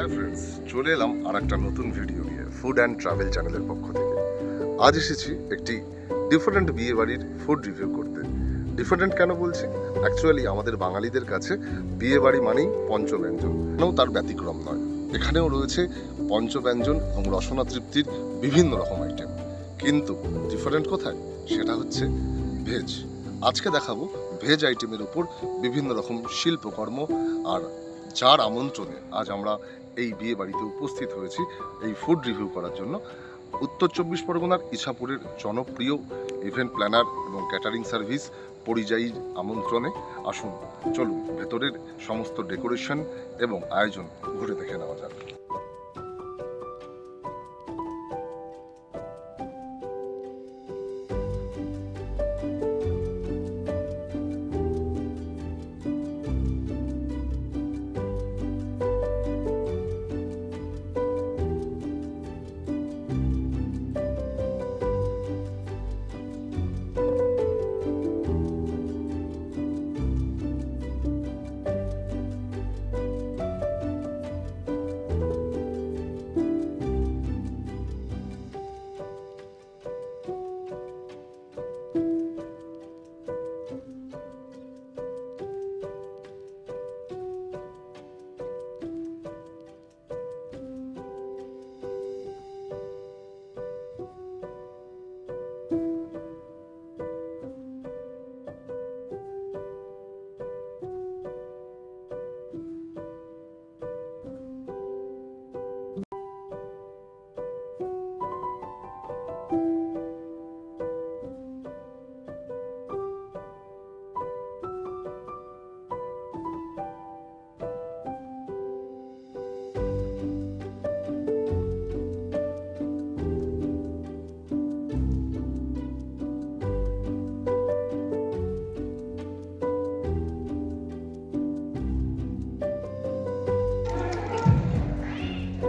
Hi friends, চলে এলাম আর একটা নতুন ভিডিও নিয়ে ফুড অ্যান্ড ট্রাভেল চ্যানেলের পক্ষ থেকে। আজ এসেছি একটি ডিফারেন্ট বিয়ে বাড়ির ফুড রিভিউ করতে। ডিফারেন্ট কেন বলছি? অ্যাকচুয়ালি আমাদের বাঙালিদের কাছে বিয়ে বাড়ি মানেই পঞ্চব্যঞ্জন, কেন তার ব্যতিক্রম নয়। এখানেও রয়েছে পঞ্চব্যঞ্জন এবং রসনা তৃপ্তির বিভিন্ন রকম আইটেম, কিন্তু ডিফারেন্ট কোথায়? সেটা হচ্ছে ভেজ। আজকে দেখাবো ভেজ আইটেমের উপর বিভিন্ন রকম শিল্পকর্ম, আর যার আমন্ত্রণে আজ আমরা এই বিয়ে বাড়িতে উপস্থিত হয়েছি এই ফুড রিভিউ করার জন্য। উত্তর চব্বিশ পরগনার ইছাপুরের জনপ্রিয় ইভেন্ট প্ল্যানার এবং ক্যাটারিং সার্ভিস পরিযায়ীর আমন্ত্রণে আসুন, চলুন ভেতরের সমস্ত ডেকোরেশন এবং আয়োজন ঘুরে দেখে নেওয়া যাক।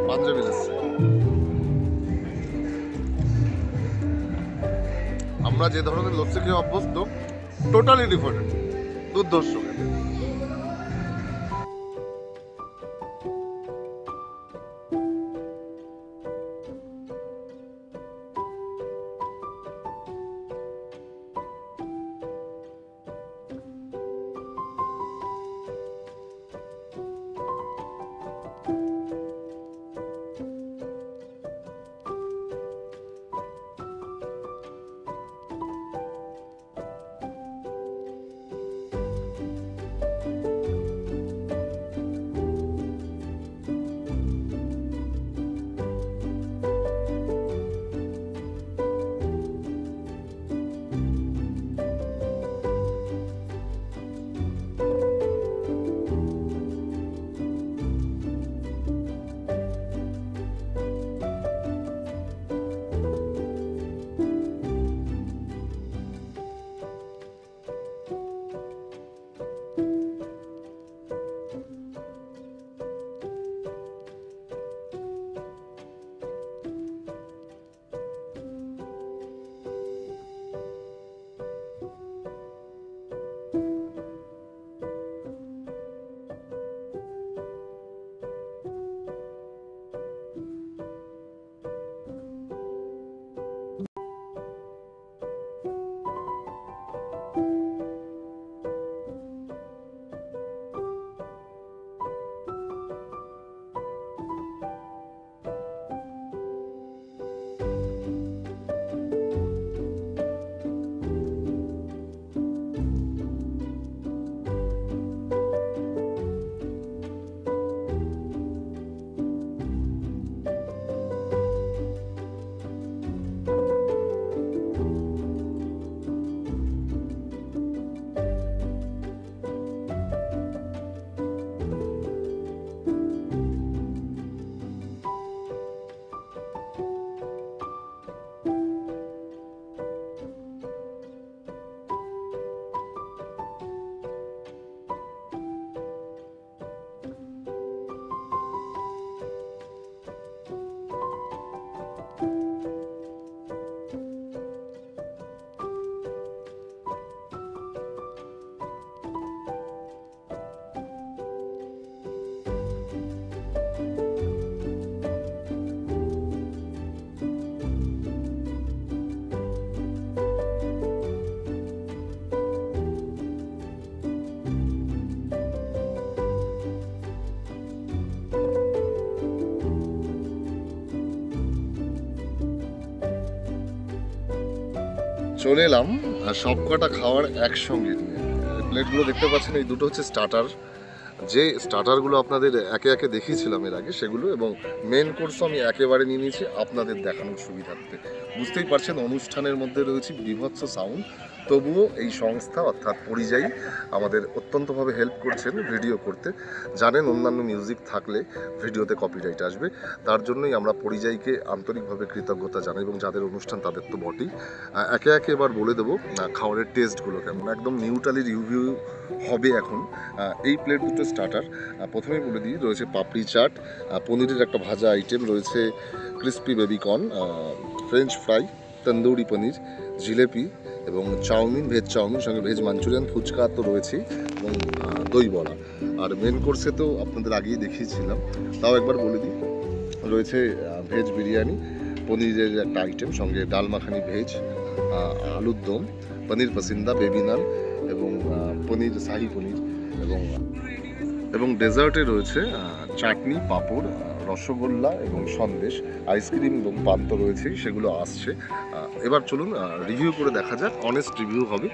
পাঞ্জাবি লাচ্ছি, আমরা যে ধরনের লস্যি খেয়ে অভ্যস্ত, টোটালি ডিফারেন্ট, দুর্ধর্ষ খেতে। চলে এলাম সব কটা খাওয়ার একসঙ্গে নিয়ে। প্লেটগুলো দেখতে পাচ্ছেন, এই দুটো হচ্ছে স্টার্টার। যে স্টার্টারগুলো আপনাদের একে একে দেখিয়েছিলাম এর আগে সেগুলো, এবং মেন কোর্সও আমি একেবারে নিয়ে নিয়েছি আপনাদের দেখানোর সুবিধার্থে। বুঝতেই পারছেন অনুষ্ঠানের মধ্যে রয়েছে বিভৎস সাউন্ড, তবুও এই সংস্থা অর্থাৎ পরিযায়ী আমাদের অত্যন্তভাবে হেল্প করছেন ভিডিও করতে। জানেন অন্যান্য মিউজিক থাকলে ভিডিওতে কপিরাইট আসবে, তার জন্যই আমরা পরিযায়ীকে আন্তরিকভাবে কৃতজ্ঞতা জানাই, এবং যাদের অনুষ্ঠান তাদের তো বটেই। একে একে এবার বলে দেবো খাবারের টেস্টগুলো কেমন, একদম নিউট্রালি রিভিউ হবে এখন। এই প্লেট দুটো স্টার্টার প্রথমেই বলে দিই, রয়েছে পাপড়ি চাট, পনিরের একটা ভাজা আইটেম রয়েছে, crispy baby corn, French fry, tandoori paneer, jalebi এবং চাউমিন, ভেজ চাউমিন, সঙ্গে ভেজ মাঞ্চুরিয়ান, ফুচকা তো রয়েছেই, এবং দই বড়া। আর মেন কোর্সে তো আপনাদের আগেই দেখিয়েছিলাম, তাও একবার বলে দিই, রয়েছে ভেজ বিরিয়ানি, পনিরের একটা আইটেম, সঙ্গে ডাল মাখানি ভেজ, আলুর দম, পনির পাসিন্দা, বেবি নান এবং পনির শাহি পনির, এবং ডেজার্টে রয়েছে চাটনি, পাঁপড়, রসগোল্লা এবং সন্দেশ, আইসক্রিম এবং পান তো রয়েছেই, সেগুলো আসছে। এবার চলুন রিভিউ করে দেখা যাক, অনেস্ট রিভিউ হবে।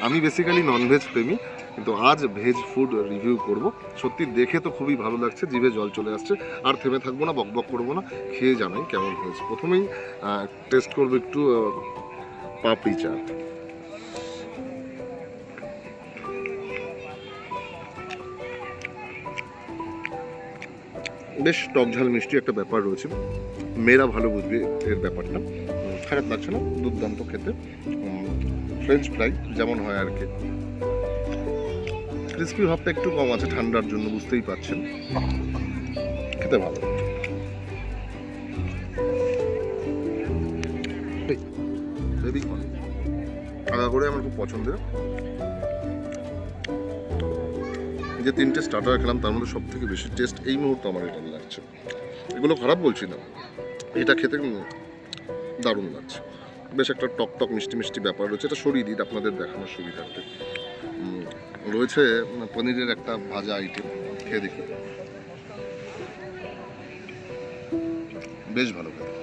আমি বেসিক্যালি ননভেজ প্রেমী, কিন্তু আজ ভেজ ফুড রিভিউ করব। সত্যি দেখে তো খুবই ভালো লাগছে, জিভে জল চলে আসছে। আর থেমে থাকবো না, বকবক করবো না, খেয়ে জানাই কেমন হয়েছে। প্রথমেই টেস্ট করবো একটু পাপড়ি চাট। বেশ টক ঝাল মিষ্টি একটা ব্যাপার রয়েছে, মেয়েরা ভালো বুঝবে এর ব্যাপারটা। খারাপ লাগছে না, দুর্দান্ত খেতে। ফ্রেঞ্চ ফ্রাই যেমন হয় আর কি, ক্রিস্পি ভাবটা একটু কম আছে ঠান্ডার জন্য, বুঝতেই পারছেন, খেতে ভালো। বেবিকর্ন আগা করে আমার খুব পছন্দের। যে তিনটে স্টার্টার খেলাম তার মধ্যে সব থেকে বেশি টেস্ট এই মুহূর্তে আমার এটা লাগছে। এগুলো খারাপ বলছি না, এটা খেতে দারুণ লাগছে। বেশ একটা টক টক মিষ্টি মিষ্টি ব্যাপার রয়েছে, এটা সরিয়ে দিই আপনাদের দেখানোর সুবিধার্থে। রয়েছে পনিরের একটা ভাজা আইটেম, খেয়ে দেখি, বেশ ভালো খেতে।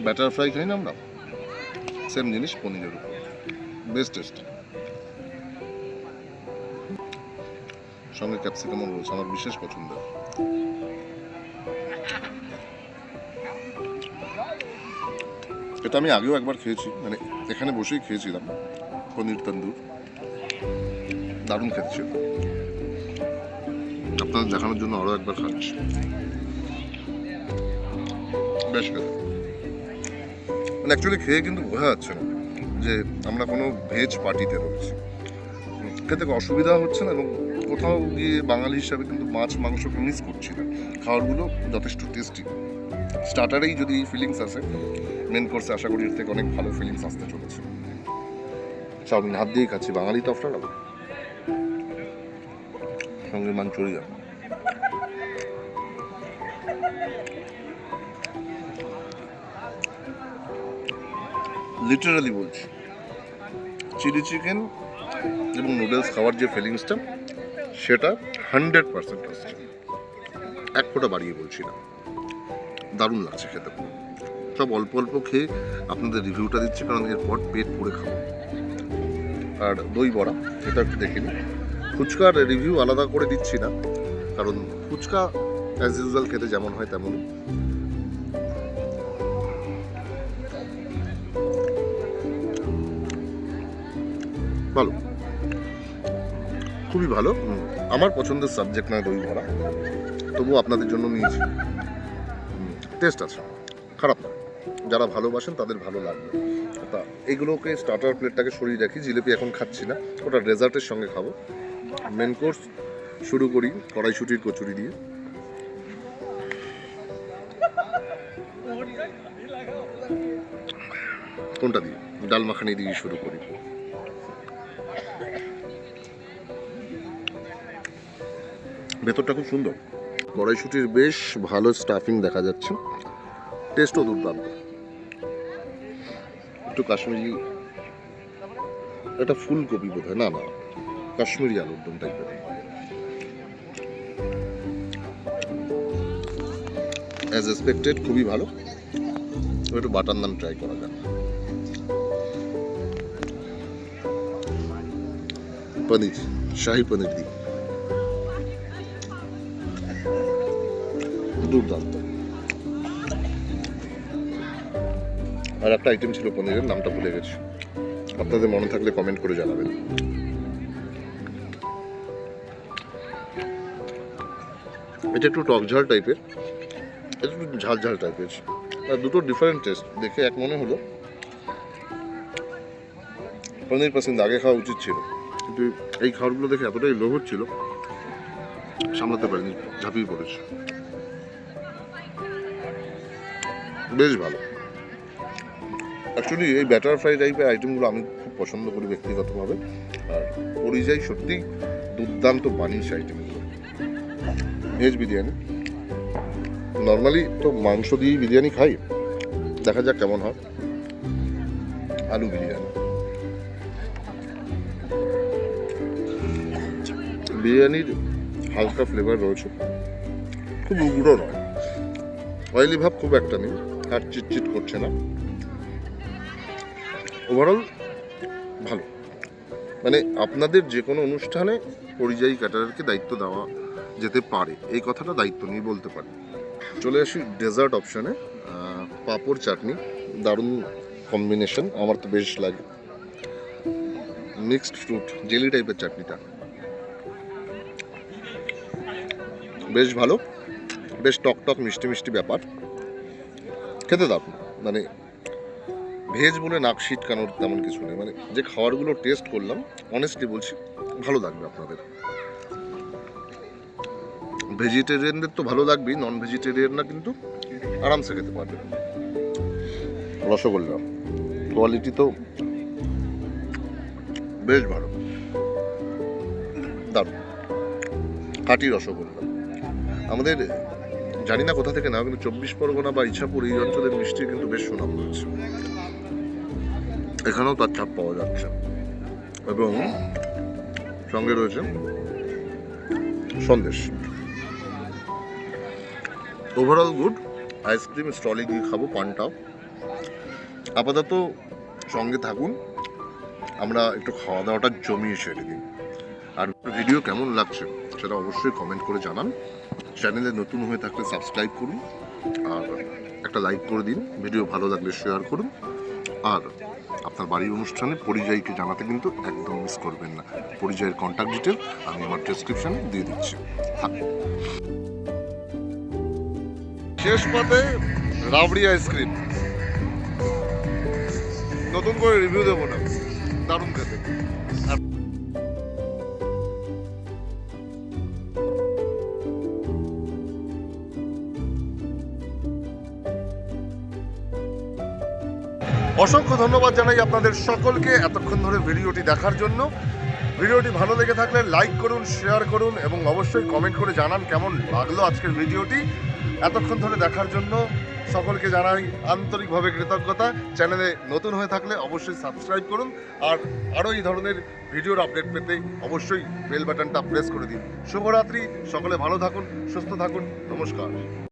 ব্যাটার ফ্রাই খাই না আমরা, সেম জিনিস পনিরের উপর, বেশ টেস্ট। সঙ্গে ক্যাপসিকামও রয়েছে, আমার বিশেষ পছন্দের। এটা আমি আগেও একবার খেয়েছি, মানে এখানে বসেই খেয়েছিলাম, পনির তন্দুর, দারুণ খেতে ছিল। আপনাদের দেখানোর জন্য আরও একবার খাচ্ছি, বেশ খেতে। মানে অ্যাকচুয়ালি খেয়ে কিন্তু বোঝা যাচ্ছে না যে আমরা কোনো ভেজ পার্টিতে রয়েছি, খেতে অসুবিধা হচ্ছে না, এবং কোথাও গিয়ে বাঙালি হিসাবে কিন্তু মাছ মাংসকে মিস করছি না। খাবারগুলো যথেষ্ট টেস্টি। স্টার্টারেই যদি এই ফিলিংস আসে, মেন কোর্সে আশা করি এর থেকে অনেক ভালো ফিলিংস আসতে চলেছে। চাউমিন হাত দিয়েই খাচ্ছি, বাঙালি তো আপনারা, সঙ্গে মাঞ্চুরিয়ান। লিটারালি বলছি, চিলি চিকেন এবং নুডলস খাওয়ার যে ফিলিংসটা, সেটা 100% আসছে, এক ফোঁটা বাড়িয়ে বলছি না। দারুণ লাগছে খেতে, সব অল্প অল্প খেয়ে আপনাদের রিভিউটা দিচ্ছি, কারণ এরপর পেট পুড়ে খাবো। আর দই বড়া, এটা একটু দেখে নিই। ফুচকার রিভিউ আলাদা করে দিচ্ছি না, কারণ ফুচকা অ্যাজ ইউজুয়াল খেতে যেমন হয় তেমনই। ভালো, খুবই ভালো। আমার পছন্দের সাবজেক্ট নয় দই বড়া, তবুও আপনাদের জন্য নিয়েছি। টেস্ট আছে, খারাপ না, যারা ভালোবাসেন তাদের ভালো লাগবে। তা এইগুলোকে স্টার্টার প্লেটটাকে সরিয়ে রাখি, জিলিপি এখন খাচ্ছি না, ওটা ডেজার্টের সঙ্গে খাবো। মেন কোর্স শুরু করি কড়াইশুঁটির কচুরি দিয়ে। কোনটা দিয়ে? ডাল মাখানি দিয়ে শুরু করি। ভেতরটা খুব সুন্দর, কড়াইশুঁটির বেশ ভালো স্টাফিং দেখা যাচ্ছে, টেস্টও দুর্দান্ত। একটু কাশ্মীরি, এটা ফুলকপি বোধ হয়, না না কাশ্মীরি আলুর দম টাইপের। অ্যাজ এক্সপেক্টেড খুবই ভালো। একটু বাটার নান ট্রাই করা যাক। পনির, শাহি পনির দিই, দুর্দান্ত। আর একটা আইটেম ছিল পনিরের, নামটা ভুলে গেছি, আপনাদের মনে থাকলে কমেন্ট করে জানাবেন। এটা একটু টক ঝাল টাইপের, এটা একটু ঝাল ঝাল টাইপের, আর দুটো ডিফারেন্ট টেস্ট। দেখে এক মনে হলো পনির পছন্দ আগে খাওয়া উচিত ছিল, কিন্তু এই খাবারগুলো দেখে এতটাই লোভ হচ্ছিল সামলাতে পারিনি, ঝাঁপিয়ে পড়েছে। বেশ ভালো। অ্যাকচুয়ালি এই ব্যাটার ফ্রাই টাইপের আইটেমগুলো আমি খুব পছন্দ করি ব্যক্তিগতভাবে, আর পরিযায়ী সত্যি দুর্দান্ত বানিয়েছে আইটেমগুলো। ভেজ বিরিয়ানি, নর্মালি তো মাংস দিয়েই বিরিয়ানি খাই, দেখা যাক কেমন হয়। আলু বিরিয়ানি, বিরিয়ানির হালকা ফ্লেভার রয়েছে, খুব উগ্র নয়, অয়েলি ভাব খুব একটা নেই, আর চিটচিট করছে না। ওভারঅল ভালো, মানে আপনাদের যে কোনো অনুষ্ঠানে পরিযায়ী ক্যাটারারকে দায়িত্ব দেওয়া যেতে পারে, এই কথাটা দায়িত্ব নিয়ে বলতে পারি। চলে আসি ডেজার্ট অপশানে। পাঁপড় চাটনি, দারুণ কম্বিনেশন, আমার তো বেশ লাগে। মিক্সড ফ্রুট জেলি টাইপের চাটনিটা বেশ ভালো, বেশ টক টক মিষ্টি মিষ্টি ব্যাপার, খেতে দারুণ। মানে ভেজ বলে নাক ছিটকানোর তেমন কিছু নেই, মানে যে খাবারগুলো টেস্ট করলাম অনেস্টলি বলছি ভালো লাগবে আপনাদের। ভেজিটেরিয়ানদের তো ভালো লাগবেই, নন ভেজিটেরিয়ানরা কিন্তু আরামসে খেতে পারবে। রসগোল্লা কোয়ালিটি তো বেশ ভালো, দারুণ খাঁটি রসগোল্লা। আমাদের জানি না কোথা থেকে না, কিন্তু 24 পরগনা বা ইছাপুর এই অঞ্চলের মিষ্টির কিন্তু বেশ সুনাম রয়েছে, এখানেও তার ছাপ পাওয়া যাচ্ছে, এবং সঙ্গে রয়েছে সন্দেশ। Overall good. আইসক্রিম স্টলে গিয়ে খাবো, পানটাও। আপাতত সঙ্গে থাকুন, আমরা একটু খাওয়া দাওয়াটা জমিয়ে সেরে দিই। আর ভিডিও কেমন লাগছে সেটা অবশ্যই কমেন্ট করে জানান। চ্যানেলে নতুন হয়ে থাকলে সাবস্ক্রাইব করুন, আর একটা লাইক করে দিন। ভিডিও ভালো লাগলে শেয়ার করুন, আর আপনার বাড়ির অনুষ্ঠানে পরিযায়ীকে জানাতে কিন্তু একদম মিস করবেন না। পরিযায়ীর কন্ট্যাক্ট ডিটেল আমি আমার ডেসক্রিপশনে দিয়ে দিচ্ছি। শেষ পাতে রাবড়ি আইসক্রিম, নতুন করে রিভিউ দেবো না, দারুণ খেতে। অসংখ্য ধন্যবাদ জানাই আপনাদের সকলকে এতক্ষণ ধরে ভিডিওটি দেখার জন্য। ভিডিওটি ভালো লেগে থাকলে লাইক করুন, শেয়ার করুন, এবং অবশ্যই কমেন্ট করে জানান কেমন লাগলো আজকের ভিডিওটি। এতক্ষণ ধরে দেখার জন্য সকলকে জানাই আন্তরিকভাবে কৃতজ্ঞতা। চ্যানেলে নতুন হয়ে থাকলে অবশ্যই সাবস্ক্রাইব করুন, আর আরও এই ধরনের ভিডিওর আপডেট পেতে অবশ্যই বেল বাটনটা প্রেস করে দিন। শুভরাত্রি, সকলে ভালো থাকুন, সুস্থ থাকুন, নমস্কার।